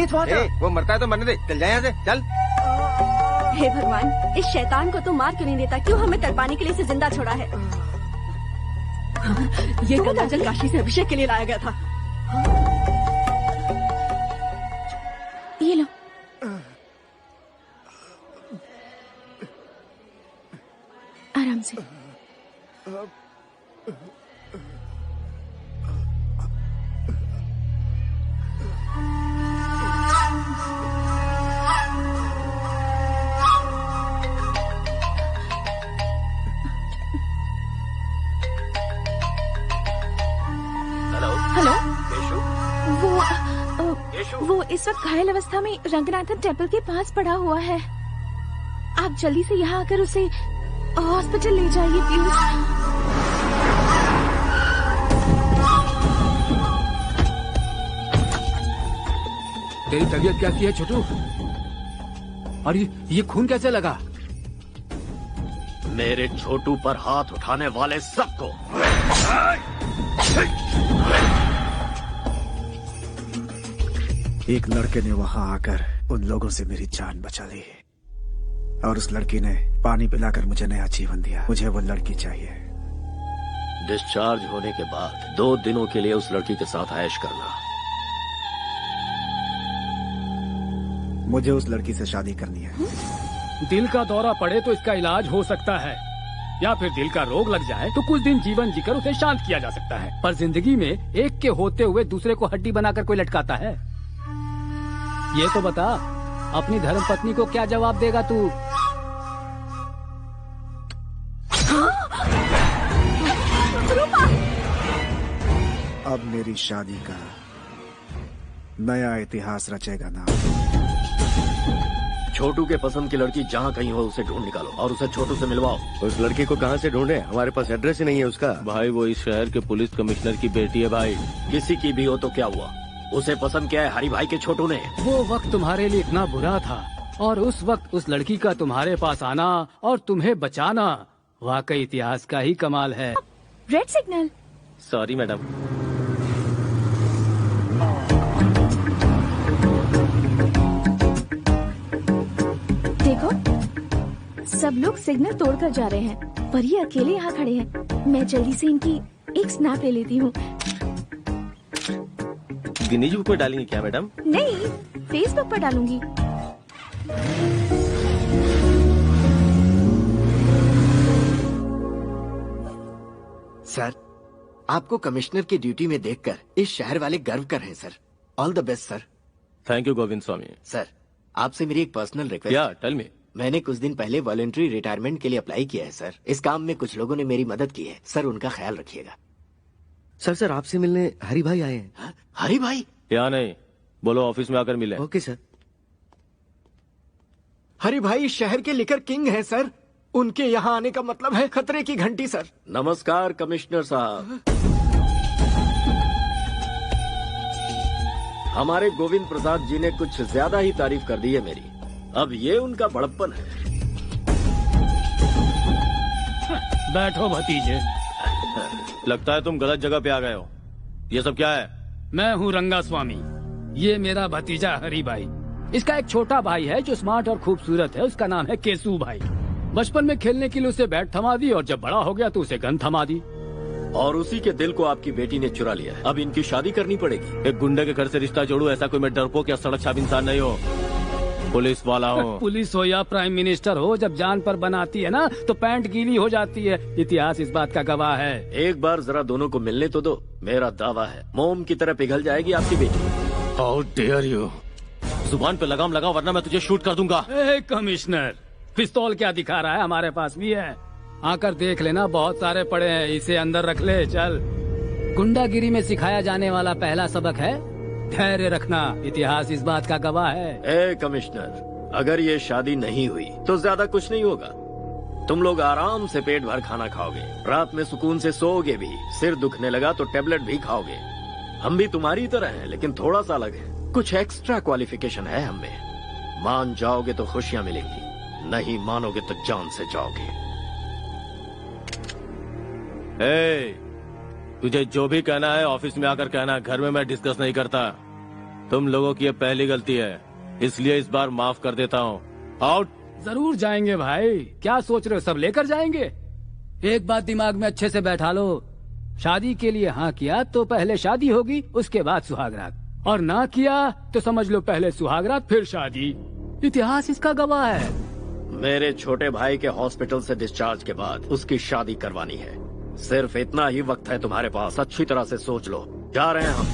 तेज बहुत है। वो मरता है तो मरने दे, चल जाए यहाँ से, चल। हे भगवान, इस शैतान को तो मार क्यों नहीं देता? क्यों हमें तड़पाने के लिए इसे जिंदा छोड़ा है? ये गंगाजल काशी से अभिषेक के लिए लाया गया था। ये लो। आराम से। हेलो। वो इस वक्त घायल अवस्था में रंगनाथन टेम्पल के पास पड़ा हुआ है। आप जल्दी से यहाँ आकर उसे हॉस्पिटल ले जाइए प्लीज। तेरी तबीयत कैसी है छोटू? और ये खून कैसे लगा? मेरे छोटू पर हाथ उठाने वाले सबको एक लड़के ने वहां आकर उन लोगों से मेरी जान बचा ली और उस लड़की ने पानी पिलाकर मुझे नया जीवन दिया। मुझे वो लड़की चाहिए। डिस्चार्ज होने के बाद 2 दिनों के लिए उस लड़की के साथ ऐश करना। मुझे उस लड़की से शादी करनी है। दिल का दौरा पड़े तो इसका इलाज हो सकता है, या फिर दिल का रोग लग जाए तो कुछ दिन जीवन जीकर उसे शांत किया जा सकता है। पर जिंदगी में एक के होते हुए दूसरे को हड्डी बनाकर कोई लटकाता है? ये तो बता, अपनी धर्मपत्नी को क्या जवाब देगा तू? अब मेरी शादी का नया इतिहास रचेगा ना। छोटू के पसंद की लड़की जहाँ कहीं हो उसे ढूंढ निकालो और उसे छोटू से मिलवाओ। उस लड़की को कहाँ से ढूंढे? हमारे पास एड्रेस ही नहीं है उसका। भाई वो इस शहर के पुलिस कमिश्नर की बेटी है भाई। किसी की भी हो तो क्या हुआ, उसे पसंद किया है हरि भाई के छोटू ने। वो वक्त तुम्हारे लिए इतना बुरा था और उस वक्त उस लड़की का तुम्हारे पास आना और तुम्हें बचाना वाकई इतिहास का ही कमाल है। Red signal. Sorry madam. देखो, सब लोग सिग्नल तोड़कर जा रहे हैं पर ये अकेले यहाँ खड़े हैं। मैं जल्दी से इनकी एक स्नैप ले लेती हूँ। गिनीज बुक में डालेंगे क्या मैडम? नहीं, फेसबुक पर डालूंगी। सर, आपको कमिश्नर की ड्यूटी में देखकर इस शहर वाले गर्व कर रहे हैं sir. All the best sir. Thank you Govind Swami. Sir, आपसे मेरी एक पर्सनल रिक्वेस्ट। क्या? Tell me. मैंने कुछ दिन पहले वॉलंटरी रिटायरमेंट के लिए अप्लाई किया है सर। इस काम में कुछ लोगों ने मेरी मदद की है सर, उनका ख्याल रखिएगा। सर आपसे मिलने हरि भाई आए हैं। हरि भाई? या नहीं, बोलो ऑफिस में आकर मिले। Okay sir. हरि भाई इस शहर के लिकर किंग हैं सर। उनके यहाँ आने का मतलब है खतरे की घंटी सर। नमस्कार कमिश्नर साहब। हमारे गोविंद प्रसाद जी ने कुछ ज्यादा ही तारीफ कर दी है मेरी। अब ये उनका बड़प्पन है। बैठो भतीजे। लगता है तुम गलत जगह पे आ गए हो। ये सब क्या है? मैं हूँ रंगा स्वामी। ये मेरा भतीजा हरि भाई। इसका एक छोटा भाई है जो स्मार्ट और खूबसूरत है। उसका नाम है केसू भाई। बचपन में खेलने के लिए उसे बैट थमा दी और जब बड़ा हो गया तो उसे गन थमा दी। और उसी के दिल को आपकी बेटी ने चुरा लिया है। अब इनकी शादी करनी पड़ेगी। एक गुंडे के घर से रिश्ता जोड़ू, ऐसा कोई मैं डरपोक या सड़क छाप इंसान नहीं हो। पुलिस वाला हो। पुलिस हो या प्राइम मिनिस्टर हो, जब जान पर बनाती है ना तो पैंट गीली हो जाती है। इतिहास इस बात का गवाह है। एक बार जरा दोनों को मिलने तो दो। मेरा दावा है मोम की तरह पिघल जाएगी आपकी बेटी। How dare you. जुबान पे लगाम लगा वरना मैं तुझे शूट कर दूंगा। कमिश्नर, पिस्तौल क्या दिखा रहा है? हमारे पास भी है, आकर देख लेना। बहुत सारे पड़े हैं, इसे अंदर रख ले। चल। गुंडागिरी में सिखाया जाने वाला पहला सबक है धैर्य रखना। इतिहास इस बात का गवाह है। ए कमिश्नर, अगर ये शादी नहीं हुई तो ज्यादा कुछ नहीं होगा। तुम लोग आराम से पेट भर खाना खाओगे, रात में सुकून से सोओगे भी। सिर दुखने लगा तो टेबलेट भी खाओगे। हम भी तुम्हारी तरह हैं, लेकिन थोड़ा सा अलग है। कुछ एक्स्ट्रा क्वालिफिकेशन है हमें। मान जाओगे तो खुशियां मिलेंगी, नहीं मानोगे तो जान से जाओगे। तुझे जो भी कहना है ऑफिस में आकर कहना। घर में मैं डिस्कस नहीं करता। तुम लोगों की ये पहली गलती है, इसलिए इस बार माफ कर देता हूँ। आउट। जरूर जाएंगे भाई, क्या सोच रहे हो सब लेकर जाएंगे? एक बात दिमाग में अच्छे से बैठा लो, शादी के लिए हाँ किया तो पहले शादी होगी, उसके बाद सुहागरात, और ना किया तो समझ लो पहले सुहागरात फिर शादी। इतिहास इसका गवाह है। मेरे छोटे भाई के हॉस्पिटल से डिस्चार्ज के बाद उसकी शादी करवानी है। सिर्फ इतना ही वक्त है तुम्हारे पास, अच्छी तरह से सोच लो। जा रहे हैं हम।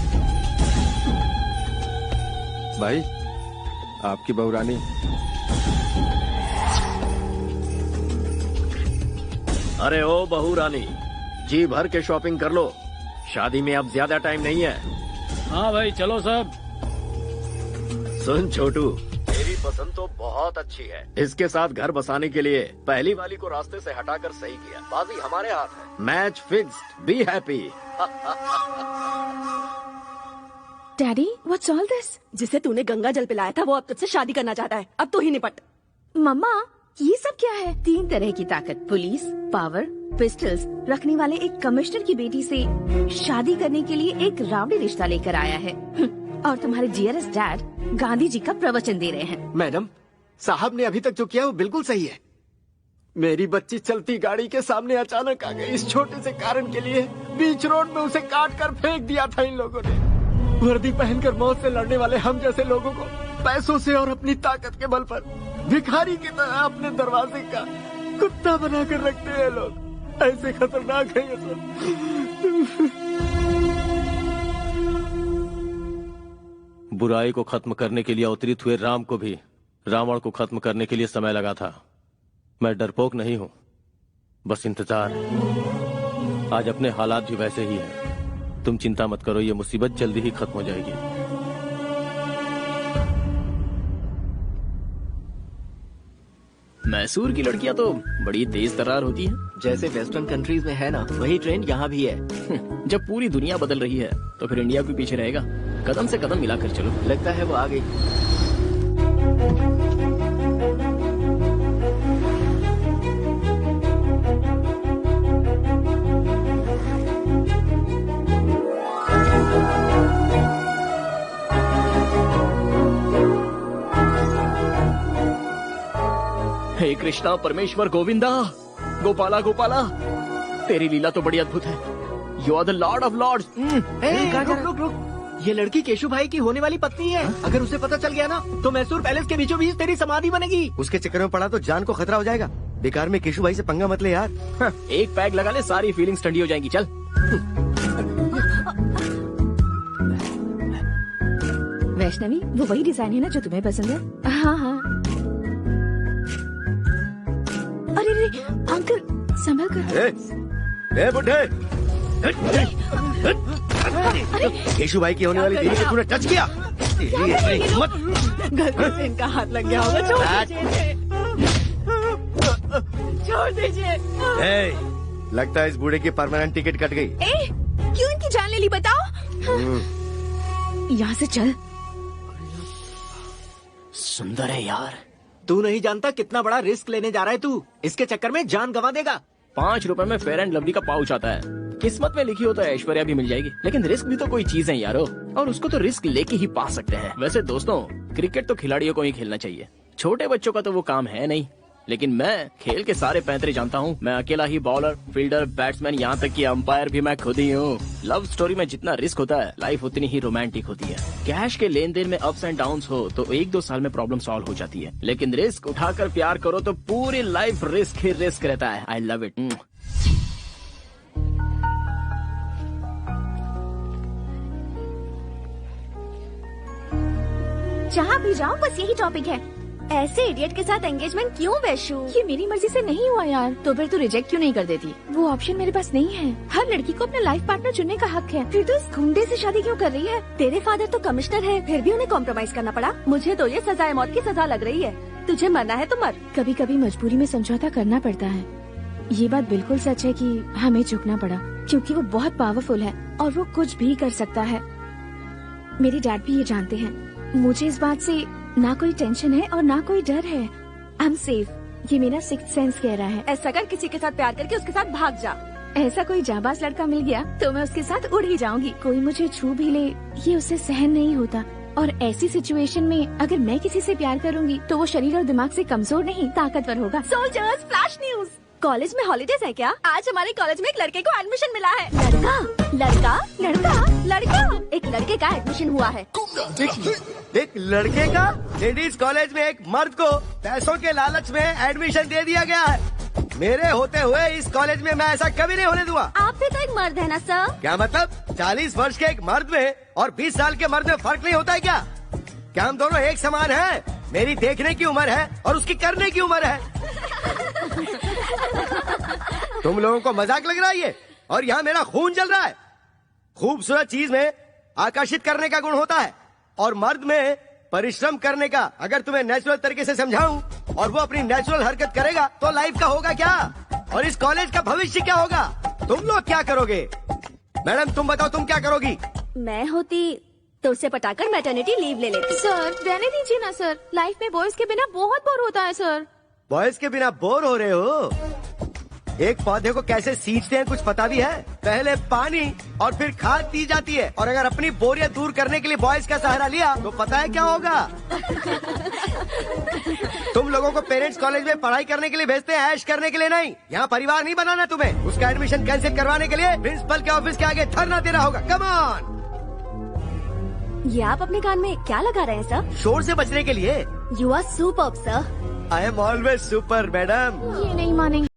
भाई आपकी बहू रानी। अरे ओ बहू रानी, जी भर के शॉपिंग कर लो, शादी में अब ज्यादा टाइम नहीं है। हाँ भाई चलो सब। सुन छोटू, मेरी पसंद तो बहुत अच्छी है। इसके साथ घर बसाने के लिए पहली वाली को रास्ते से हटाकर सही किया। बाजी हमारे हाथ है। Match fixed, be happy. Daddy what's all this? जिसे तूने गंगा जल पिलाया था वो अब तुझसे शादी करना चाहता है। अब तू ही निपट। मम्मा ये सब क्या है? 3 तरह की ताकत, पुलिस, पावर, पिस्टल्स रखने वाले एक कमिश्नर की बेटी से शादी करने के लिए एक रावड़ी रिश्ता लेकर आया है। और तुम्हारे डियरेस्ट डैड गांधी जी का प्रवचन दे रहे हैं। मैडम, साहब ने अभी तक जो किया वो बिल्कुल सही है। मेरी बच्ची चलती गाड़ी के सामने अचानक आ गई। इस छोटे से कारण के लिए बीच रोड में उसे काट कर फेंक दिया था इन लोगों ने। वर्दी पहनकर मौत से लड़ने वाले हम जैसे लोगों को पैसों से और अपनी ताकत के बल पर भिखारी की तरह अपने दरवाजे का कुत्ता बनाकर रखते हैं लोग। ऐसे खतरनाक है ये सब। बुराई को खत्म करने के लिए अवतरित हुए राम को भी रावण को खत्म करने के लिए समय लगा था। मैं डरपोक नहीं हूं, बस इंतजार। आज अपने हालात भी वैसे ही हैं। तुम चिंता मत करो, ये मुसीबत जल्दी ही खत्म हो जाएगी। मैसूर की लड़कियां तो बड़ी तेज तर्रार होती हैं। जैसे वेस्टर्न कंट्रीज में है ना, वही ट्रेंड यहाँ भी है। जब पूरी दुनिया बदल रही है तो फिर इंडिया भी पीछे रहेगा। कदम से कदम मिलाकर चलो। लगता है वो आ गई। हे कृष्णा परमेश्वर गोविंदा, गोपाला गोपाला, तेरी लीला तो बड़ी अद्भुत है। You are the lord of lords. रुक। ये लड़की केशु भाई की होने वाली पत्नी है। अगर उसे पता चल गया ना तो मैसूर पैलेस के बीचों बीच तेरी समाधि बनेगी। उसके चक्कर में पड़ा तो जान को खतरा हो जाएगा। बेकार में केशु भाई से पंगा मत ले यार। एक पैग लगा ले, सारी फीलिंग्स ठंडी हो जाएंगी। चल। वैष्णवी वो वही डिजाइन है ना जो तुम्हें पसंद है? हाँ हाँ। अरे अंकल संभल कर। ए बुढ़े, केशु भाई की होने वाली बीवी को तूने टच किया। गलती से इनका हाथ लग गया होगा। छोड़ दीजिए। लगता है इस बूढ़े की परमानेंट टिकट कट गई। क्यों इनकी जान ले ली बताओ? यहाँ से चल। सुंदर है यार। तू नहीं जानता कितना बड़ा रिस्क लेने जा रहा है तू। इसके चक्कर में जान गंवा देगा। 5 रुपए में फेयर एंड लवली का पाउच आता है। किस्मत में लिखी हो तो ऐश्वर्या भी मिल जाएगी, लेकिन रिस्क भी तो कोई चीज है यारो, और उसको तो रिस्क लेके ही पा सकते हैं। वैसे दोस्तों, क्रिकेट तो खिलाड़ियों को ही खेलना चाहिए, छोटे बच्चों का तो वो काम है नहीं। लेकिन मैं खेल के सारे पैंतरे जानता हूँ। मैं अकेला ही बॉलर, फील्डर, बैट्समैन, यहाँ तक कि अंपायर भी मैं खुद ही हूँ। लव स्टोरी में जितना रिस्क होता है, लाइफ उतनी ही रोमांटिक होती है। कैश के लेन देन में अप्स एंड डाउन्स हो तो 1-2 साल में प्रॉब्लम सॉल्व हो जाती है, लेकिन रिस्क उठाकर प्यार करो तो पूरी लाइफ रिस्क ही रिस्क रहता है। I love it. जहाँ भी जाओ बस यही टॉपिक है। ऐसे इडियट के साथ एंगेजमेंट क्यों वैशु? ये मेरी मर्जी से नहीं हुआ यार। तो फिर तू रिजेक्ट क्यों नहीं कर देती? वो ऑप्शन मेरे पास नहीं है। हर लड़की को अपना लाइफ पार्टनर चुनने का हक है। फिर तू इस गुंडे से शादी क्यों कर रही है? तेरे फादर तो कमिश्नर है, फिर भी उन्हें कॉम्प्रोमाइज करना पड़ा। मुझे तो ये सजाए मौत की सजा लग रही है। तुझे मरना है तो मर। कभी कभी मजबूरी में समझौता करना पड़ता है। ये बात बिल्कुल सच है कि हमें झुकना पड़ा, क्योंकि वो बहुत पावरफुल है और वो कुछ भी कर सकता है। मेरे डैड भी ये जानते हैं। मुझे इस बात से ना कोई टेंशन है और ना कोई डर है। I am safe. ये मेरा सिक्स्थ सेंस कह रहा है। ऐसा कर, किसी के साथ प्यार करके उसके साथ भाग जा। ऐसा कोई जाबाज लड़का मिल गया तो मैं उसके साथ उड़ ही जाऊंगी। कोई मुझे छू भी ले ये उसे सहन नहीं होता। और ऐसी सिचुएशन में अगर मैं किसी से प्यार करूंगी तो वो शरीर और दिमाग से कमजोर नहीं ताकतवर होगा। Soldiers, flash news. कॉलेज में हॉलीडेज है क्या? आज हमारे कॉलेज में एक लड़के को एडमिशन मिला है। लड़का, लड़का, लड़का, लड़का। एक लड़के का एडमिशन हुआ है। एक लड़के का लेडीज कॉलेज में एक मर्द को पैसों के लालच में एडमिशन दे दिया गया है। मेरे होते हुए इस कॉलेज में मैं ऐसा कभी नहीं होने दूंगा। आप भी तो एक मर्द है ना सर? क्या मतलब? 40 वर्ष के एक मर्द में और 20 साल के मर्द में फर्क नहीं होता है क्या? क्या हम दोनों एक समान हैं? मेरी देखने की उम्र है और उसकी करने की उम्र है। तुम लोगों को मजाक लग रहा है ये? और यहाँ मेरा खून जल रहा है। खूबसूरत चीज में आकर्षित करने का गुण होता है और मर्द में परिश्रम करने का। अगर तुम्हें नेचुरल तरीके से समझाऊं और वो अपनी नेचुरल हरकत करेगा तो लाइफ का होगा क्या? और इस कॉलेज का भविष्य क्या होगा? तुम लोग क्या करोगे? मैडम तुम बताओ, तुम क्या करोगी? मैं होती तो उसे पटाकर मैटरनिटी लीव ले लेती। सर रहने दीजिए ना सर, लाइफ में बॉयज के बिना बहुत बोर होता है सर। बॉयज के बिना बोर हो रहे हो? एक पौधे को कैसे सींचते हैं कुछ पता भी है? पहले पानी और फिर खाद दी जाती है। और अगर अपनी बोरियत दूर करने के लिए बॉयज का सहारा लिया तो पता है क्या होगा? तुम लोगों को पेरेंट्स कॉलेज में पढ़ाई करने के लिए भेजते हैं, ऐश करने के लिए नहीं। यहाँ परिवार नहीं बनाना तुम्हें। उसका एडमिशन कैंसिल करवाने के लिए प्रिंसिपल के ऑफिस के आगे धरना देना होगा। Come on. ये आप अपने कान में क्या लगा रहे हैं सर? शोर से बचने के लिए। You are superb sir. I am always super madam. ये नहीं मानेंगे।